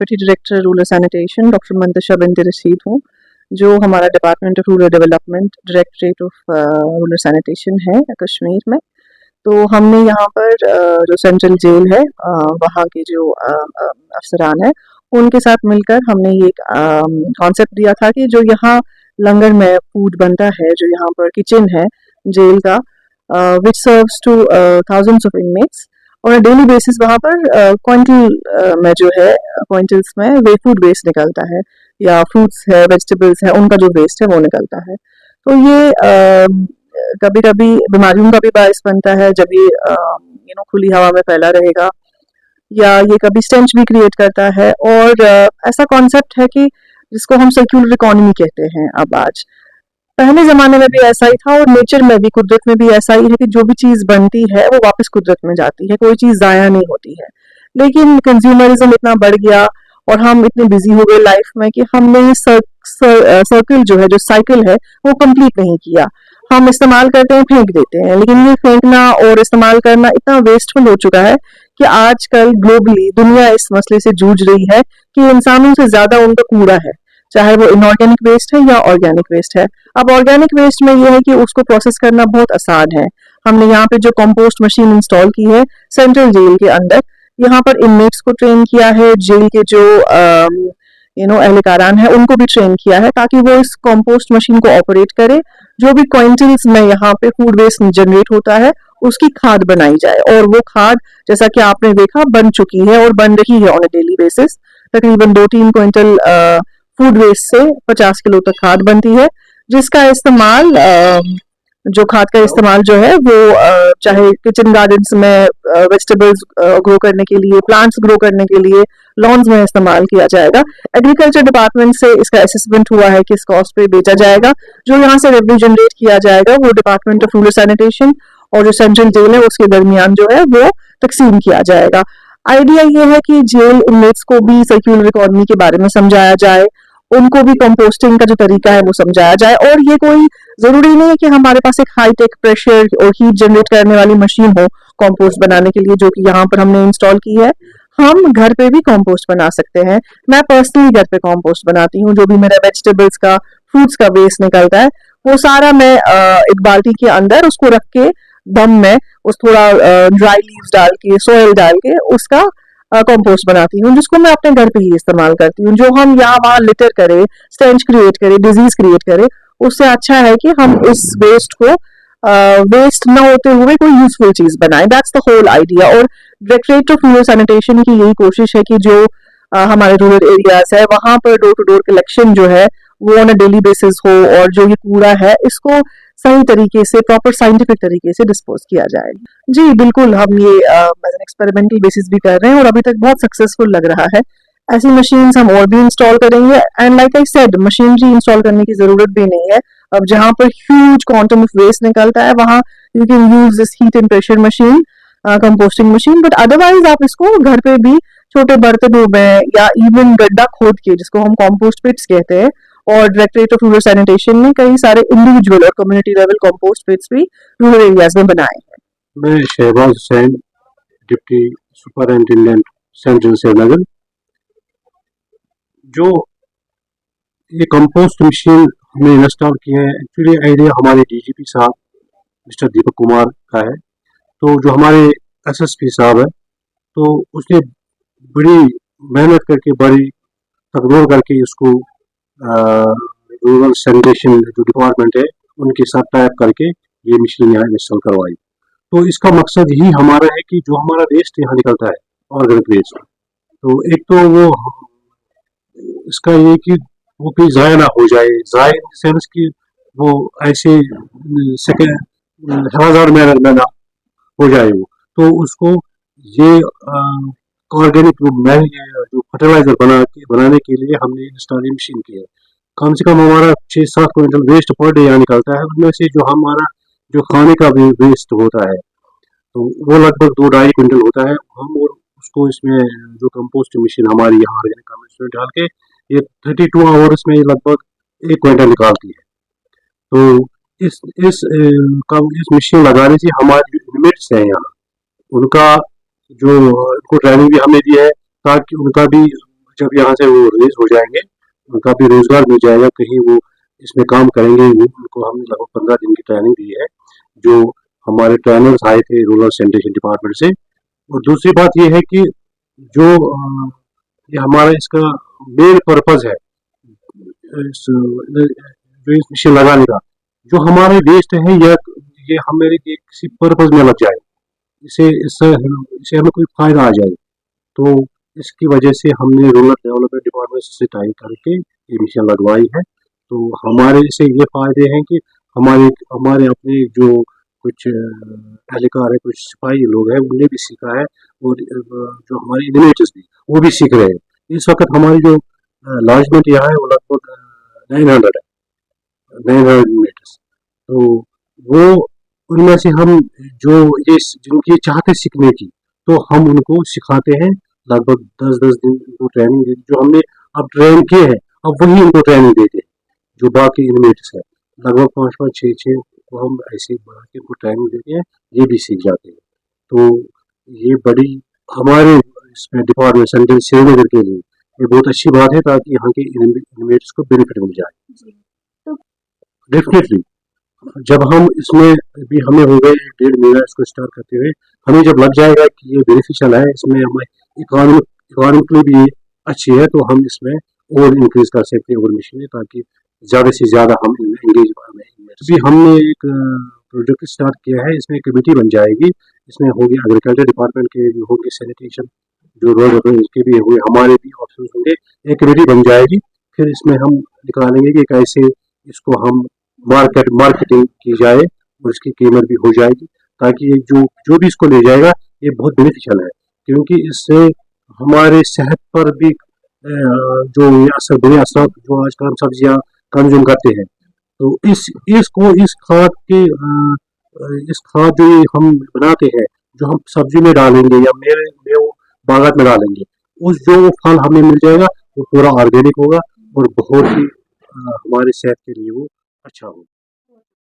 Deputy director rural sanitation doctor Mantasha Binat Rashid हूँ, जो हमारा department of rural development directorate of rural sanitation है कश्मीर में। तो हमने यहाँ पर जो सेंट्रल जेल है वहाँ के जो अफसरान है उनके साथ मिलकर हमने ये कॉन्सेप्ट दिया था कि जो यहाँ लंगर में फूड बनता है, जो यहाँ पर किचन है जेल का, विच serves two thousands of inmates और डेली बेसिस वहाँ पर क्विंटल में जो है क्विंटल्स में वे फूड वेस्ट निकलता है, या फ्रूट्स है, वेजिटेबल्स है, उनका जो वेस्ट है वो निकलता है। तो ये कभी कभी बीमारियों का भी बायस बनता है जब ये खुली हवा में फैला रहेगा, या ये कभी स्टेंच भी क्रिएट करता है। और ऐसा कॉन्सेप्ट है कि जिसको हम सर्कुलर इकोनॉमी कहते हैं। अब आज पहले जमाने में भी ऐसा ही था और नेचर में भी, कुदरत में भी ऐसा ही है कि जो भी चीज बनती है वो वापस कुदरत में जाती है, कोई चीज जाया नहीं होती है। लेकिन कंज्यूमरिज्म इतना बढ़ गया और हम इतने बिजी हो गए लाइफ में कि हमने ये सर्कल जो है, जो साइकिल है, वो कंप्लीट नहीं किया। हम इस्तेमाल करते हैं, फेंक देते हैं, लेकिन ये फेंकना और इस्तेमाल करना इतना वेस्टफुल हो चुका है कि आजकल ग्लोबली दुनिया इस मसले से जूझ रही है कि इंसानों से ज्यादा उनका कूड़ा है, चाहे वो इनऑर्गेनिक वेस्ट है या ऑर्गेनिक वेस्ट है। अब ऑर्गेनिक वेस्ट में ये है कि उसको प्रोसेस करना बहुत आसान है। हमने यहाँ पे जो कंपोस्ट मशीन इंस्टॉल की है सेंट्रल जेल के अंदर, यहाँ पर इनमेट्स को ट्रेन किया है, जेल के जो एहलकारान है उनको भी ट्रेन किया है ताकि वो इस कंपोस्ट मशीन को ऑपरेट करे। जो भी क्विंटल्स में यहाँ पे फूड वेस्ट जनरेट होता है उसकी खाद बनाई जाए, और वो खाद जैसा कि आपने देखा बन चुकी है और बन रही है ऑन अ डेली बेसिस। तकरीबन 2-3 क्विंटल फूड वेस्ट से 50 किलो तक खाद बनती है, जिसका इस्तेमाल जो खाद का इस्तेमाल जो है वो चाहे किचन गार्डन्स में वेजिटेबल्स ग्रो करने के लिए, प्लांट्स ग्रो करने के लिए, लॉन्स में इस्तेमाल किया जाएगा। एग्रीकल्चर डिपार्टमेंट से इसका असेसमेंट हुआ है कि इस कॉस्ट पे बेचा जाएगा। जो यहाँ से रेवेन्यू जनरेट किया जाएगा वो डिपार्टमेंट ऑफ रूरल सैनिटेशन और जो सेंट्रल जेल है उसके दरमियान जो है वो तकसीम किया जाएगा। आइडिया ये है कि जेल इनमेट्स को भी सर्कुलर इकोनॉमी के बारे में समझाया जाए, उनको भी कंपोस्टिंग का जो तरीका है वो समझाया जाए। और ये कोई जरूरी नहीं है कि हमारे पास एक हाई टेक प्रेशर और हीट जनरेट करने वाली मशीन हो कंपोस्ट बनाने के लिए, जो कि यहाँ पर हमने इंस्टॉल की है। हम घर पे भी कंपोस्ट बना सकते हैं। मैं पर्सनली घर पे कंपोस्ट बनाती हूँ। जो भी मेरा वेजिटेबल्स का, फ्रूट्स का वेस्ट निकलता है वो सारा मैं एक बाल्टी के अंदर उसको रख के दम में उस थोड़ा ड्राई लीव्स डाल के, सॉइल डाल के उसका कंपोस्ट बनाती हूँ, जिसको मैं अपने घर पे ही इस्तेमाल करती हूँ। जो हम यहाँ वहाँ लिटर करे, स्टेंच क्रिएट करे, डिजीज क्रिएट करे, उससे अच्छा है कि हम इस वेस्ट को वेस्ट ना होते हुए कोई यूजफुल चीज बनाए। That's the whole idea. और डायरेक्टरेट ऑफ रूरल सैनिटेशन की यही कोशिश है कि जो हमारे रूरल एरियाज है वहां पर डोर टू डोर कलेक्शन जो है वो ऑन अ डेली बेसिस हो, और जो ये कूड़ा है इसको सही तरीके से, प्रॉपर साइंटिफिक तरीके से डिस्पोज किया जाए। जी बिल्कुल, हम ये एक्सपेरिमेंटल बेसिस भी कर रहे हैं और अभी तक बहुत सक्सेसफुल लग रहा है। ऐसी मशीन्स हम और भी इंस्टॉल करेंगे। And like I said, machinery install करने की जरूरत भी नहीं है। अब जहाँ पर ह्यूज क्वांटम ऑफ वेस्ट निकलता है वहां you can use this heat and pressure machine, composting machine. But otherwise आप इसको घर पे भी छोटे बर्तनों में या इवन गड्ढा खोद के, जिसको हम कॉम्पोस्ट पिट्स कहते हैं, और डायरेक्टरेट ऑफ रूरल सैनिटेशन ने कई सारे इंडिविजुअल और कम्युनिटी लेवल कंपोस्ट पिट्स भी रूरल एरियाज में बनाए हैं। मैं Shahbaz Hussain, deputy superintendent central Srinagar. जो ये कंपोस्ट मशीन हमने इंस्टॉल की है, एक्चुअली आइडिया हमारे डीजीपी साहब मिस्टर दीपक कुमार का है। तो जो हमारे एसएसपी साहब है, तो उसने बड़ी मेहनत करके, बड़ी तकदीर करके इसको रूरल सैनिटेशन जो डिपार्टमेंट है उनके साथ टाइप करके ये मशीन यहाँ इंस्टॉल करवाई। तो इसका मकसद ही हमारा है कि जो हमारा वेस्ट यहाँ निकलता है, ऑर्गेनिक वेस्ट, तो एक तो वो इसका ये कि वो कहीं ज़ाया ना हो जाए, ज़ाया इन सेंस कि वो ऐसे हवादार मैनर में ना हो जाए वो। तो उसको ये ऑर्गेनिक जो फर्टिलाइजर बनाने के लिए हमने इंस्टॉलिंग मशीन की है। कम से कम हमारा 6-7 क्विंटल वेस्ट पर डे यहाँ निकलता है। उनमें से जो हमारा जो खाने का भी वेस्ट होता है तो वो लगभग 2-2.5 क्विंटल होता है। हम और उसको इसमें जो कंपोस्ट मशीन हमारी यहाँ ऑर्गेनिक कंपोस्ट में डाल के ये 32 आवर्स में लगभग 1 क्विंटल निकालती है। तो इस मशीन लगाने से हमारे जो यूनिट्स हैं यहाँ, उनका जो उनको ट्रेनिंग भी हमने दी है ताकि उनका भी जब यहाँ से वो रिलीज हो जाएंगे उनका भी रोजगार मिल जाएगा, कहीं वो इसमें काम करेंगे। वो उनको हमने लगभग 15 दिन की ट्रेनिंग दी है, जो हमारे ट्रेनर्स आए थे रूरल सैनिटेशन डिपार्टमेंट से। और दूसरी बात ये है कि जो ये हमारा इसका मेन पर्पज है जो इस मशीन लगाने का, जो हमारे वेस्ट है या ये हमारे किसी पर्पज में लग जाए, इससे हमें कोई फायदा आ जाए, तो इसकी वजह से हमने रूरल डेवलपमेंट डिपार्टमेंट से टाई करके ये मशीन लगवाई है। तो हमारे से ये फायदे हैं कि हमारे हमारे अपने जो कुछ एहलकार है, कुछ सिपाही लोग हैं, उनने भी सीखा है, और जो हमारे इनोवेटर्स भी वो भी सीख रहे हैं। इस वक्त हमारी जो लॉन्चमेंट यहाँ है वो लगभग 900 मीटर्स। तो वो उनमें से हम जो ये जिनकी चाहते सीखने की, तो हम उनको सिखाते हैं। लगभग 10-10 दिन उनको ट्रेनिंग देते, जो हमने अब ट्रेन किए हैं अब वही उनको ट्रेनिंग देते हैं। जो बाकी इनोवेटर्स है लगभग 5-5, 6-6 को हम ऐसे बढ़ा के उनको ट्रेनिंग देते हैं, ये भी सीख जाते हैं। तो ये बड़ी हमारे इसमें डिपार्टमेंट सेंट्रल श्रीनगर के लिए ये बहुत अच्छी बात है, ताकि यहाँ के इनोवेटर्स को बेनिफिट मिल जाए। डेफिनेटली जब हम इसमें भी हमें हो गए 1-1.5 महीना इसको स्टार्ट करते हुए, हमें जब लग जाएगा कि ये बेनिफिशियल है, इसमें हमें इकोनॉमिकली भी अच्छी है, तो हम इसमें और इंक्रीज कर सकते हैं और मशीनें, ताकि ज़्यादा से ज़्यादा हम एंगेज भी। हमने एक प्रोजेक्ट स्टार्ट किया है, इसमें कमेटी बन जाएगी, इसमें होगी एग्रीकल्चर डिपार्टमेंट के भी होंगे, सैनिटेशन जो रोड के भी हुए, हमारे भी ऑप्शन होंगे, एक कमेटी बन जाएगी। फिर इसमें हम निकालेंगे कि कैसे इसको हम मार्केटिंग की जाए और इसकी कीमत भी हो जाएगी, ताकि जो भी इसको ले जाएगा ये बहुत बेनिफिशियल है, क्योंकि इससे हमारे सेहत पर भी जो ये बुरे असर जो आजकल हम सब्जियां कंज्यूम करते हैं, तो इस खाद जो ये हम बनाते हैं, जो हम सब्जी में डालेंगे या मेरे वो बागात में डालेंगे, उस जो फल हमें मिल जाएगा वो पूरा ऑर्गेनिक होगा और बहुत ही हमारी सेहत के लिए वो अच्छा होगा।